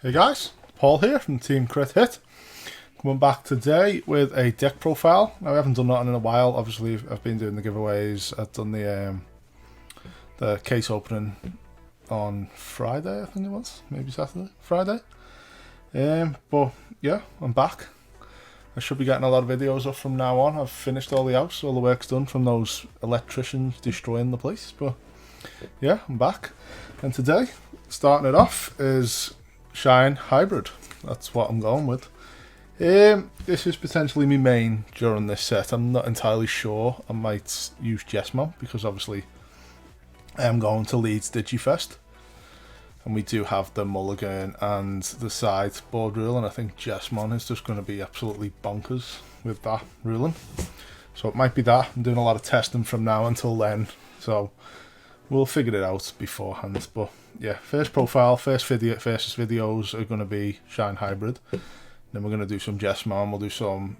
Hey guys, Paul here from Team Crit Hit. Coming back today with a deck profile. Now, I haven't done that in a while. Obviously, I've been doing the giveaways. I've done the case opening on Friday, I think it was. Maybe Saturday? Friday. But yeah, I'm back. I should be getting a lot of videos up from now on. I've finished all the house. All the work's done from those electricians destroying the place. But yeah, I'm back. And today, starting it off is Shine Hybrid. That's what I'm going with. This is potentially my main during this set. I'm not entirely sure. I might use Digimon because obviously I am going to Leeds Digifest. And we do have the mulligan and the sideboard rule, and I think Digimon is just going to be absolutely bonkers with that ruling. So it might be that. I'm doing a lot of testing from now until then, so we'll figure it out beforehand. But yeah, first profile, first videos are going to be Shine Hybrid. Then we're going to do some Digimon, we'll do some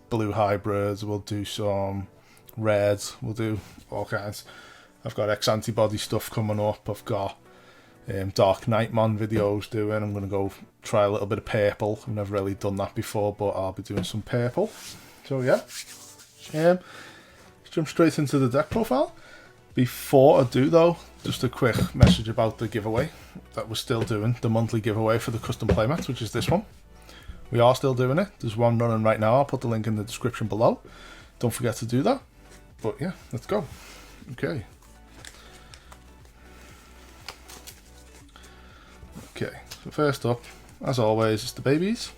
blue hybrids, we'll do some reds, we'll do all kinds. I've got X-Antibody stuff coming up, I've got Dark Knightmon videos doing. I'm going to go try a little bit of purple. I've never really done that before, but I'll be doing some purple. So yeah, let's jump straight into the deck profile. Before I do though, just a quick message about the giveaway that we're still doing, the monthly giveaway for the custom playmats, which is this one. We are still doing it. There's one running right now. I'll put the link in the description below. Don't forget to do that. But yeah, let's go. Okay. Okay, so first up, as always, is the babies.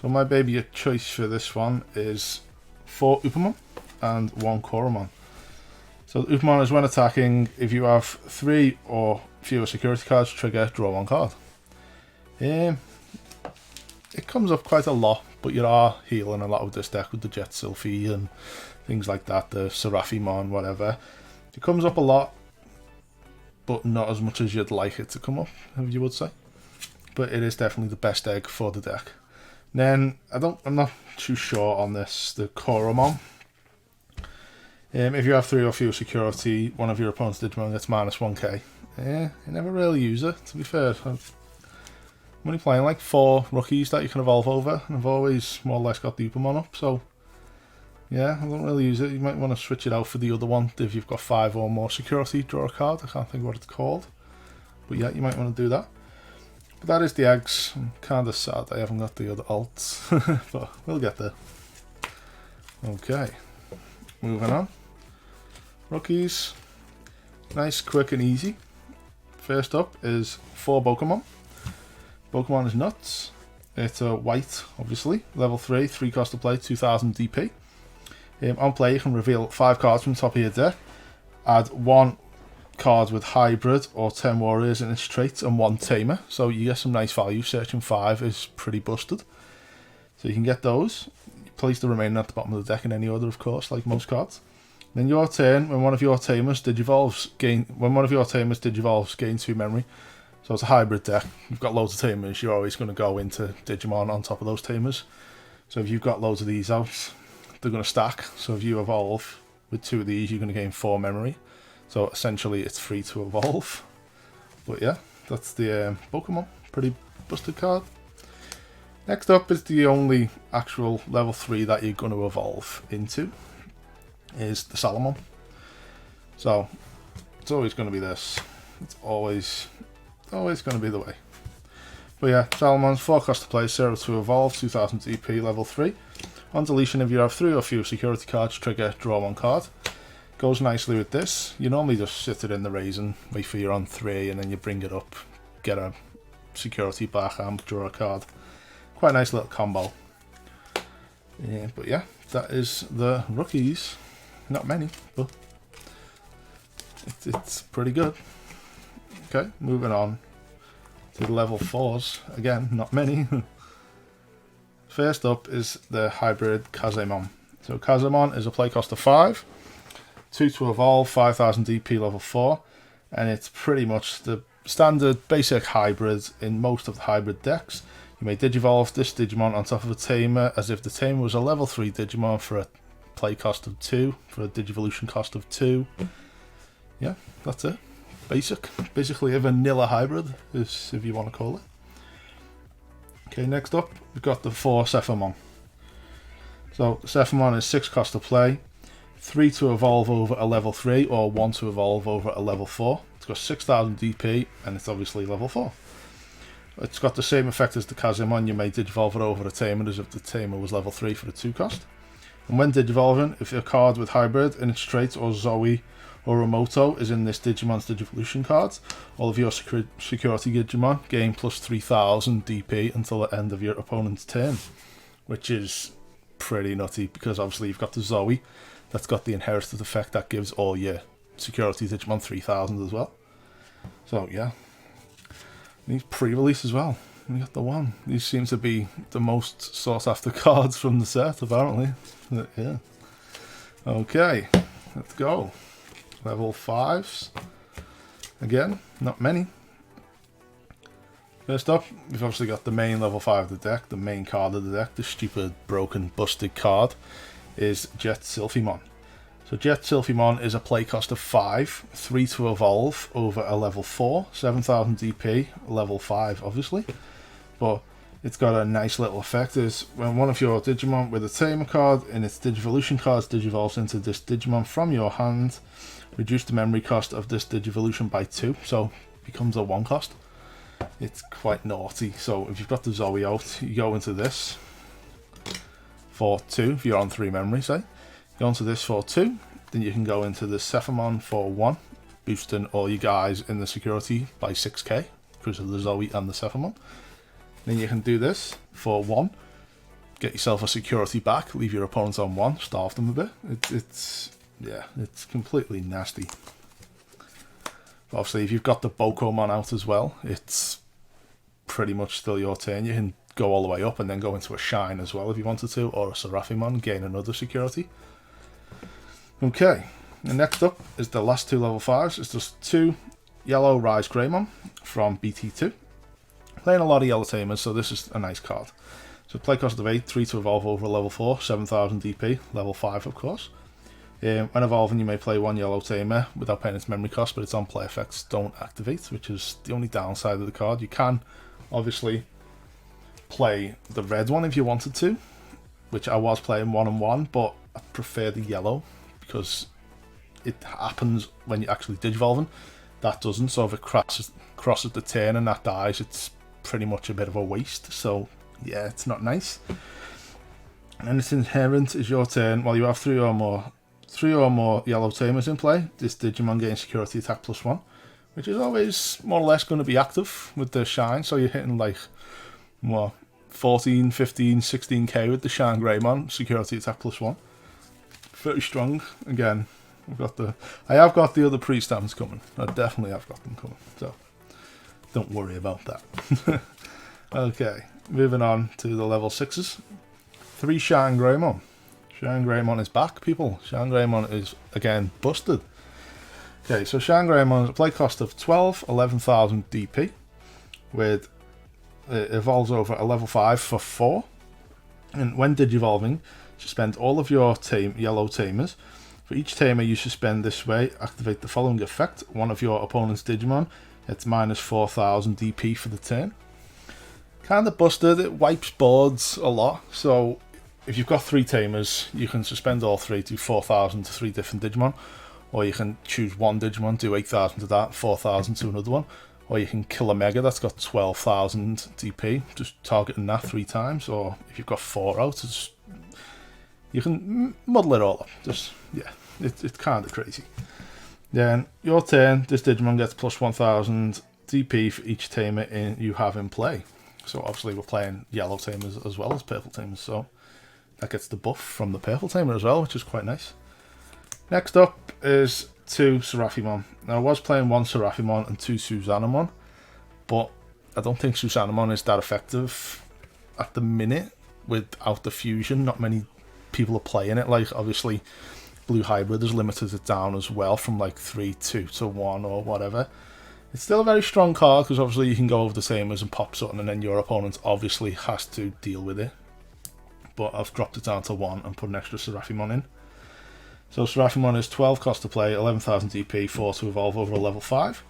So my baby of choice for this one is 4 Uppbeat and 1 Koromon. So the Uppbeat is when attacking, if you have 3 or fewer security cards, trigger, draw 1 card. It comes up quite a lot, but you are healing a lot with this deck with the Jet Sylphie and things like that, the Seraphimon, whatever. It comes up a lot, but not as much as you'd like it to come up, you would say. But it is definitely the best egg for the deck. Then I'm not too sure on this, the Koromon. If you have 3 or fewer security, one of your opponent's Digimon gets minus 1k. You never really use it, to be fair. I'm only playing like 4 rookies that you can evolve over, and I've always more or less got the Uppbeat up, so yeah, I don't really use it. You might want to switch it out for the other one if you've got 5 or more security, draw a card. I can't think what it's called, but yeah, you might want to do that. But that is the eggs. I'm kind of sad I haven't got the other alts, but we'll get there. Okay, moving on. Rookies, nice, quick and easy. First up is 4 Pokemon. Pokemon is nuts. It's a white, obviously, level 3, 3 cost to play, 2000 DP. On play, you can reveal 5 cards from the top of your deck, add 1 card with hybrid or 10 warriors in its traits, and 1 tamer. So you get some nice value. Searching 5 is pretty busted. So you can get those. You place the remaining at the bottom of the deck in any order, of course, like most cards. Then your turn, when one of your tamers digivolves, gain 2 memory. So it's a hybrid deck. You've got loads of tamers, you're always going to go into Digimon on top of those tamers. So if you've got loads of these out, they're going to stack. So if you evolve with 2 of these, you're going to gain 4 memory. So essentially it's free to evolve. But yeah, that's the Pokemon. Pretty busted card. Next up is the only actual level 3 that you're going to evolve into, is the Salamon. So it's always going to be this. It's always going to be the way. But yeah, Salamon's 4 cost to play, 0 to evolve, 2000 DP, level 3. On deletion, if you have 3 or fewer security cards, trigger, draw 1 card. Goes nicely with this. You normally just sit it in the raisin, wait for your on 3, and then you bring it up, get a security back, and draw a card. Quite a nice little combo. Yeah, but yeah, that is the rookies. Not many, but it's pretty good. Okay, moving on to the level 4s. Again, not many. First up is the hybrid Kazemon. So Kazemon is a play cost of 5, 2 to evolve, 5000 DP, level 4, and it's pretty much the standard basic hybrid in most of the hybrid decks. You may digivolve this Digimon on top of a tamer as if the tamer was a level 3 Digimon for a play cost of 2, for a Digivolution cost of 2. Yeah, that's it. Basically a vanilla hybrid, if you want to call it. Okay, next up we've got the 4 Sephirmon. So Sephirmon is 6 cost to play, 3 to evolve over a level 3 or 1 to evolve over a level 4. It's got 6000 DP and it's obviously level 4. It's got the same effect as the Kazemon. You may digivolve it over a tamer as if the tamer was level 3 for the 2 cost. And when digivolving, if a card with hybrid in its trait or Zoe or Remoto is in this Digimon's Digivolution cards, all of your security Digimon gain plus 3000 DP until the end of your opponent's turn, which is pretty nutty because obviously you've got the Zoe that's got the inherited effect that gives all your security Digimon 3000 as well. So yeah, these pre-release as well. We got the one. These seem to be the most sought after cards from the set apparently. Yeah. Okay, let's go. Level 5s. Again, not many. First up, we've obviously got the main level 5 of the deck, the main card of the deck, the stupid, broken, busted card, is Jet Sylphimon. So Jet Sylphimon is a play cost of 5, 3 to evolve over a level 4, 7000 DP, level 5 obviously, but it's got a nice little effect is when one of your Digimon with a tamer card in its Digivolution cards digivolves into this Digimon from your hand, reduce the memory cost of this Digivolution by 2, so it becomes a 1 cost. It's quite naughty. So if you've got the Zoe out, you go into this for 2 if you're on 3 memory, say. Go into this for 2, then you can go into the Sephirmon for 1, boosting all you guys in the security by 6k because of the Zoe and the Sephirmon. Then you can do this for 1, get yourself a security back, leave your opponents on 1, starve them a bit. It's completely nasty. But obviously if you've got the Bokomon out as well, it's pretty much still your turn. You can go all the way up and then go into a Shine as well if you wanted to, or a Seraphimon, gain another security. Okay, and next up is the last 2 level 5s. It's just 2 yellow ShineGreymon from BT2. Playing a lot of yellow tamers, so this is a nice card. So play cost of 8, 3 to evolve over level 4, 7000 DP, level 5 of course. When evolving you may play 1 yellow tamer without paying its memory cost, but its on play effects don't activate, which is the only downside of the card. You can obviously play the red one if you wanted to, which I was playing 1 and 1, but I prefer the yellow because it happens when you're actually digivolving. That doesn't, so if it crosses the turn and that dies, it's pretty much a bit of a waste. So yeah, it's not nice. And its inherent is your turn. While you have 3 or more yellow tamers in play, this Digimon gains security attack +1, which is always more or less going to be active with the Shine. So you're hitting like what, 14, 15, 16k with the ShineGreymon, security attack +1. Pretty strong. Again, I have got the other pre-stamps coming. I definitely have got them coming. So don't worry about that. Okay, moving on to the level 6s. 3 ShineGreymon. ShineGreymon is back, people. ShineGreymon is again busted. Okay, so ShineGreymon is a play cost of 12, 11,000 DP, with it evolves over a level 5 for 4. And when digivolving, suspend all of your yellow tamers. For each tamer you suspend this way, activate the following effect. One of your opponent's Digimon gets minus 4,000 DP for the turn. Kind of busted. It wipes boards a lot. So if you've got 3 tamers, you can suspend all 3, do 4,000 to 3 different Digimon. Or you can choose 1 Digimon, do 8,000 to that, 4,000 to another one. Or you can kill a Mega that's got 12,000 DP, just targeting that 3 times. Or if you've got 4 out, you can muddle it all up. Yeah, it's kind of crazy. Then your turn, this Digimon gets plus 1,000 DP for each tamer you have in play. So obviously we're playing yellow tamers as well as purple tamers, so that gets the buff from the purple tamer as well, which is quite nice. Next up is 2 Seraphimon. Now I was playing 1 Seraphimon and 2 Susanamon, but I don't think Susanamon is that effective at the minute without the fusion. Not many people are playing it. Like obviously Blue Hybrid has limited it down as well from like 3-2 to 1 or whatever. It's still a very strong card because obviously you can go over the tamers and pop something and then your opponent obviously has to deal with it. But I've dropped it down to 1 and put an extra Seraphimon in. So Seraphimon is 12 cost to play, 11,000 DP, 4 to evolve over a level 5.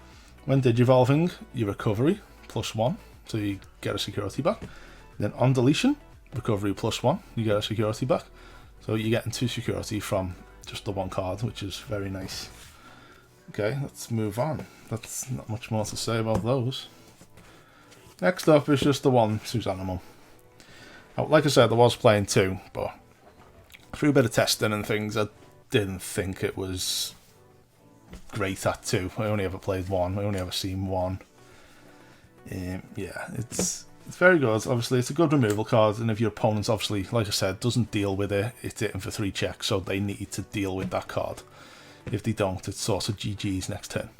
When digivolving, your recovery +1, so you get a security back. Then on deletion, recovery +1, you get a security back. So you're getting 2 security from just the 1 card, which is very nice. Okay, let's move on. That's not much more to say about those. Next up is just the one ShineGreymon. Now, like I said, I was playing 2, but through a bit of testing and things, I didn't think it was great at 2. I only ever played 1. I only ever seen 1. Yeah, it's very good. Obviously, it's a good removal card, and if your opponent, obviously, like I said, doesn't deal with it, it's hitting for 3 checks, so they need to deal with that card. If they don't, it's sort of GG's next turn.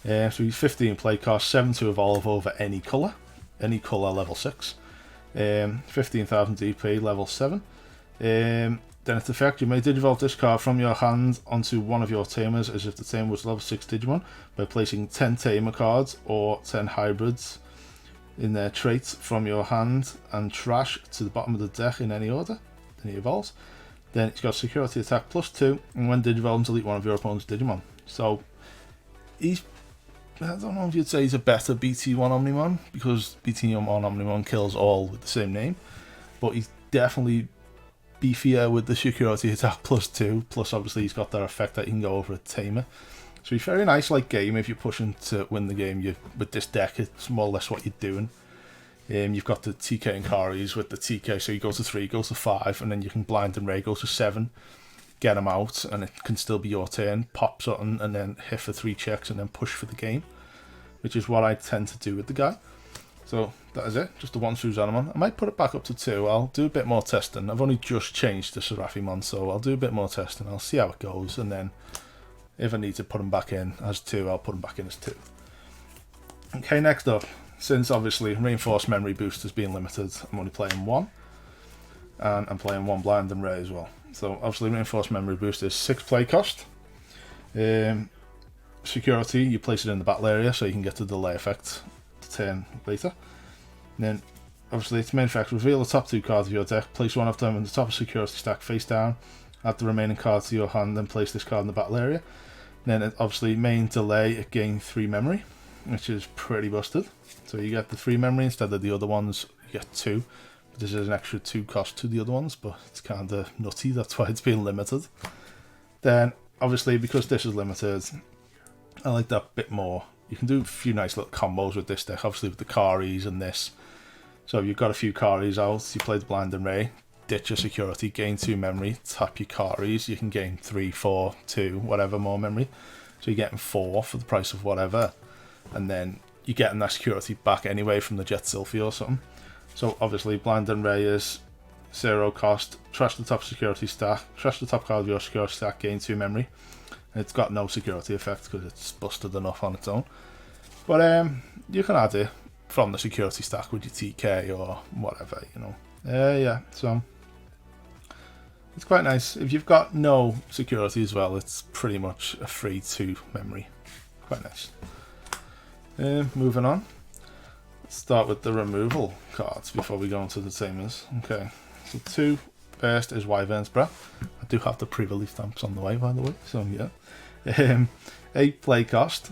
So he's 15 play cost, 7 to evolve over any colour level 6. 15,000 DP, level 7. Then its effect, you may digivolve this card from your hand onto one of your tamers as if the tamer was level 6 Digimon by placing 10 tamer cards or 10 hybrids in their traits from your hand and trash to the bottom of the deck in any order. Then he evolves. Then it's got security attack +2, and when digivolves, delete one of your opponent's Digimon. So he's, I don't know if you'd say he's a better BT1 Omnimon, because BT1 Omnimon kills all with the same name, but he's definitely beefier with the security attack +2, plus obviously he's got that effect that he can go over a tamer. So he's very nice like game if you're pushing to win the game. With this deck, it's more or less what you're doing. You've got the TK and Karis with the TK, so you go to 3, go to 5, and then you can blind and ray, go to 7, get them out, and it can still be your turn, pop something, and then hit for 3 checks, and then push for the game, which is what I tend to do with the guy. So that is it, just the 1 ShineGreymon. I might put it back up to 2, I'll do a bit more testing. I've only just changed to Seraphimon, so I'll do a bit more testing, I'll see how it goes, and then if I need to put him back in as 2, I'll put him back in as 2. Okay, next up. Since obviously Reinforced Memory Boost has been limited, I'm only playing 1. And I'm playing 1 Blind and Ray as well. So obviously Reinforced Memory Boost is 6 play cost. Security, you place it in the battle area so you can get the delay effect to turn later. And then obviously its main effect, reveal the top 2 cards of your deck, place one of them in the top of security stack face down, add the remaining cards to your hand, then place this card in the battle area. And then obviously main delay, it gains 3 memory, which is pretty busted. So you get the 3 memory instead of the other ones, you get 2. This is an extra 2 cost to the other ones, but it's kind of nutty, that's why it's been limited. Then, obviously, because this is limited, I like that bit more. You can do a few nice little combos with this deck, obviously with the Karis and this. So if you've got a few Karis out, you play the Blind and Ray, ditch your security, gain 2 memory, tap your Karis, you can gain 3, 4, 2, whatever more memory. So you're getting 4 for the price of whatever. And then you're getting that security back anyway from the Jet Sylphie or something. So obviously Blind and Ray is 0 cost, trash the top security stack, trash the top card of your security stack, gain 2 memory. And it's got no security effect because it's busted enough on its own. But you can add it from the security stack with your TK or whatever, you know. Yeah, so it's quite nice. If you've got no security as well, it's pretty much a free 2 memory. Quite nice. Moving on. Let's start with the removal cards before we go into the tamers. Okay, so 2 first is Wyvern's Breath. I do have the pre-release stamps on the way, by the way, so yeah. 8 play cost.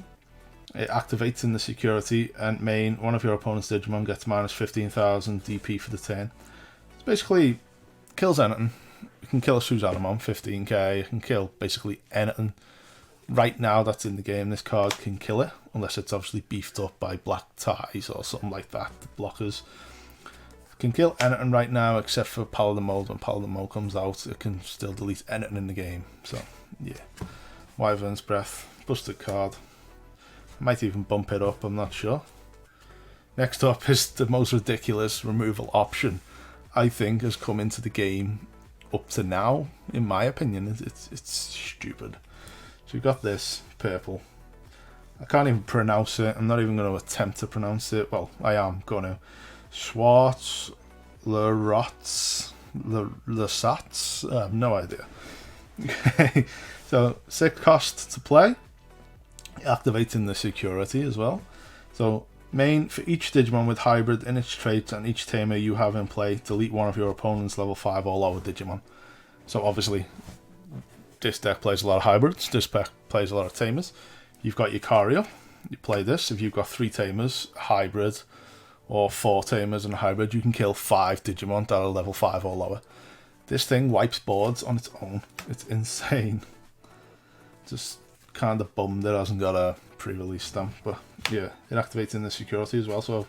It activates in the security and main. One of your opponent's Digimon gets minus 15,000 DP for the turn. It's basically kills anything. You can kill a ShineGreymon, 15k. You can kill basically anything. Right now that's in the game, this card can kill it, unless it's obviously beefed up by black ties or something like that, the blockers. It can kill anything right now except for Paladin Mode. When Paladin Mode comes out, it can still delete anything in the game. So, yeah. Wyvern's Breath, busted card. I might even bump it up, I'm not sure. Next up is the most ridiculous removal option I think has come into the game up to now, in my opinion. It's stupid. So we've got this, purple. I can't even pronounce it. I'm not even going to attempt to pronounce it. Well, I am going to. Schwartz, Lerots, Lesats. I have no idea. Okay, so 6 cost to play. Activating the security as well. So main, for each Digimon with hybrid in its traits and each tamer you have in play, delete one of your opponent's level 5 or lower Digimon. So obviously this deck plays a lot of hybrids, this deck plays a lot of tamers. You've got your Cario, you play this. If you've got 3 tamers, hybrid, or 4 tamers and a hybrid, you can kill 5 Digimon that are level 5 or lower. This thing wipes boards on its own. It's insane. Just kind of bummed it hasn't got a pre-release stamp, but yeah, it activates in the security as well. So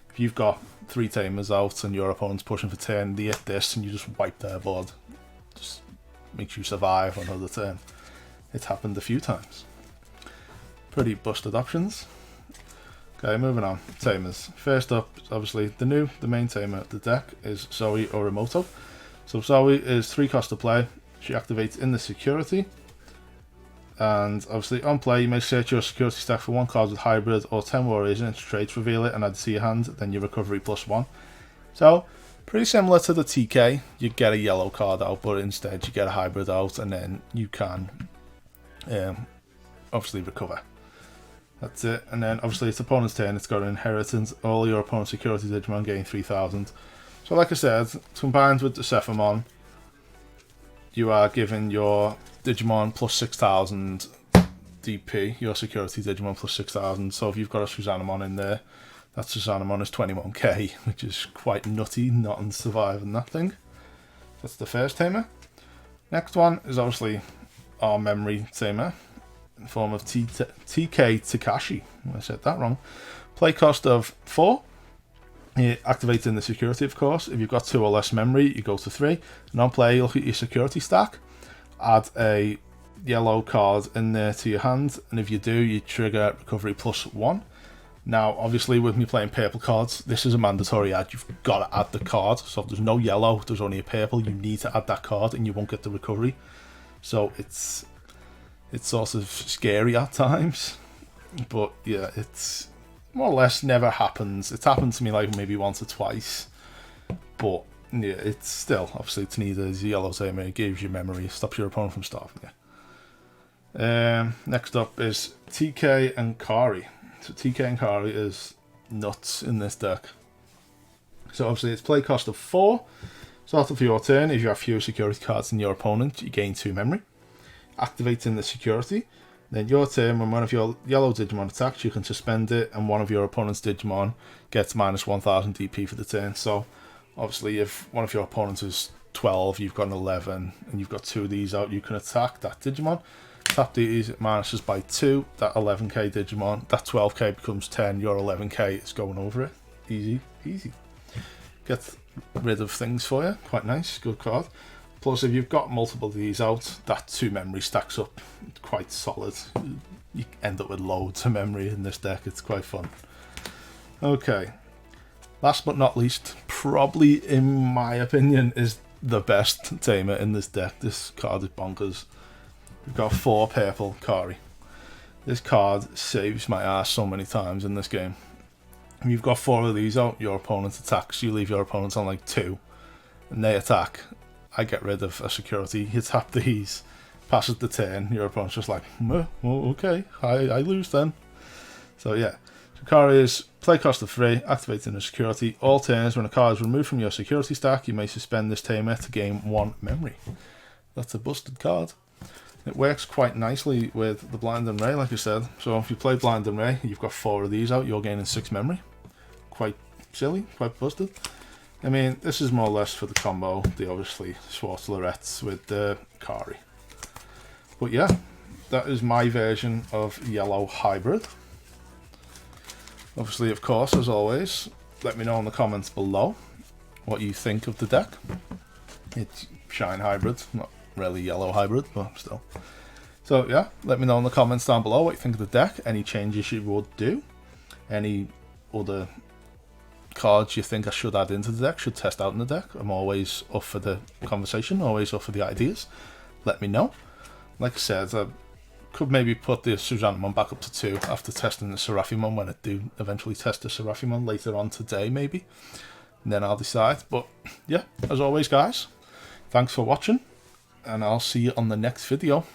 if you've got 3 tamers out and your opponent's pushing for turn, they hit this and you just wipe their board. Just makes you survive another turn. It's happened a few times. Pretty busted options. Okay, moving on. Tamers. First up, obviously the main tamer of the deck is Zoe Orimoto. So Zoe is 3 cost to play. She activates in the security. And obviously on play, you may search your security stack for 1 card with hybrid or 10 warriors in its traits, reveal it and add it to your hand, then your recovery +1. So pretty similar to the TK. You get a yellow card out, but instead you get a hybrid out, and then you can obviously recover. That's it. And then obviously its opponent's turn, it's got an inheritance. All your opponent's security Digimon gain 3000. So like I said, combined with the Sephimon, you are giving your Digimon plus 6000 DP, your security Digimon plus 6000. So if you've got a Susanamon in there, that Susanamon is 21k, which is quite nutty, not in surviving that thing. That's the first tamer. Next one is obviously our memory tamer, in the form of TK Takashi. I said that wrong. Play cost of 4. It activates in the security, of course. If you've got 2 or less memory, you go to 3. And on play, you look at your security stack, add a yellow card in there to your hand, and if you do, you trigger recovery +1. Now, obviously, with me playing purple cards, this is a mandatory add. You've got to add the card. So if there's no yellow, there's only a purple, you need to add that card, and you won't get the recovery. So it's sort of scary at times, but yeah, it's more or less never happens. It's happened to me like maybe once or twice, but yeah, it's still, obviously it's neither as a yellow tamer. It gives you memory, stops your opponent from starving you. Next up is TK and Kari. So TK and Kari is nuts in this deck. So obviously it's play cost of 4. Start of your turn, if you have fewer security cards than your opponent, you gain 2 memory. Activating the security, then your turn, when one of your yellow Digimon attacks, you can suspend it, and one of your opponent's Digimon gets minus 1000 DP for the turn. So obviously if one of your opponents is 12, you've got an 11, and you've got 2 of these out, you can attack that Digimon. Tap these, it minuses by 2, that 11k Digimon, that 12k becomes 10, your 11k is going over it. Easy, easy. Get rid of things for you, quite nice, good card. Plus, if you've got multiple of these out, that 2 memory stacks up quite solid. You end up with loads of memory in this deck. It's quite fun. Okay. Last but not least, probably in my opinion, is the best tamer in this deck. This card is bonkers. We've got 4 purple Kari. This card saves my ass so many times in this game. If you've got 4 of these out, your opponent attacks. You leave your opponent on like 2, and they attack. I get rid of a security, you tap these, passes the turn, your opponent's just like, oh, okay, I lose then. So yeah, Kari is play cost of 3, activating a security. All turns when a card is removed from your security stack, you may suspend this tamer to gain 1 memory. That's a busted card. It works quite nicely with the Blind and Ray, like I said. So if you play Blind and Ray, you've got 4 of these out, you're gaining 6 memory. Quite silly, quite busted. I mean, this is more or less for the combo, the obviously Schwartz-Lorettes with the Kari. But yeah, that is my version of Yellow Hybrid. Obviously, of course, as always, let me know in the comments below what you think of the deck. It's Shine Hybrid, not really Yellow Hybrid, but still. So yeah, let me know in the comments down below what you think of the deck, any changes you would do, any other cards you think I should add into the deck, should test out in the deck. I'm always up for the conversation, always up for the ideas. Let me know. Like I said, I could maybe put the Susanamon back up to 2 after testing the Seraphimon, when I do eventually test the Seraphimon later on today maybe. And then I'll decide. But yeah, as always guys, thanks for watching, and I'll see you on the next video.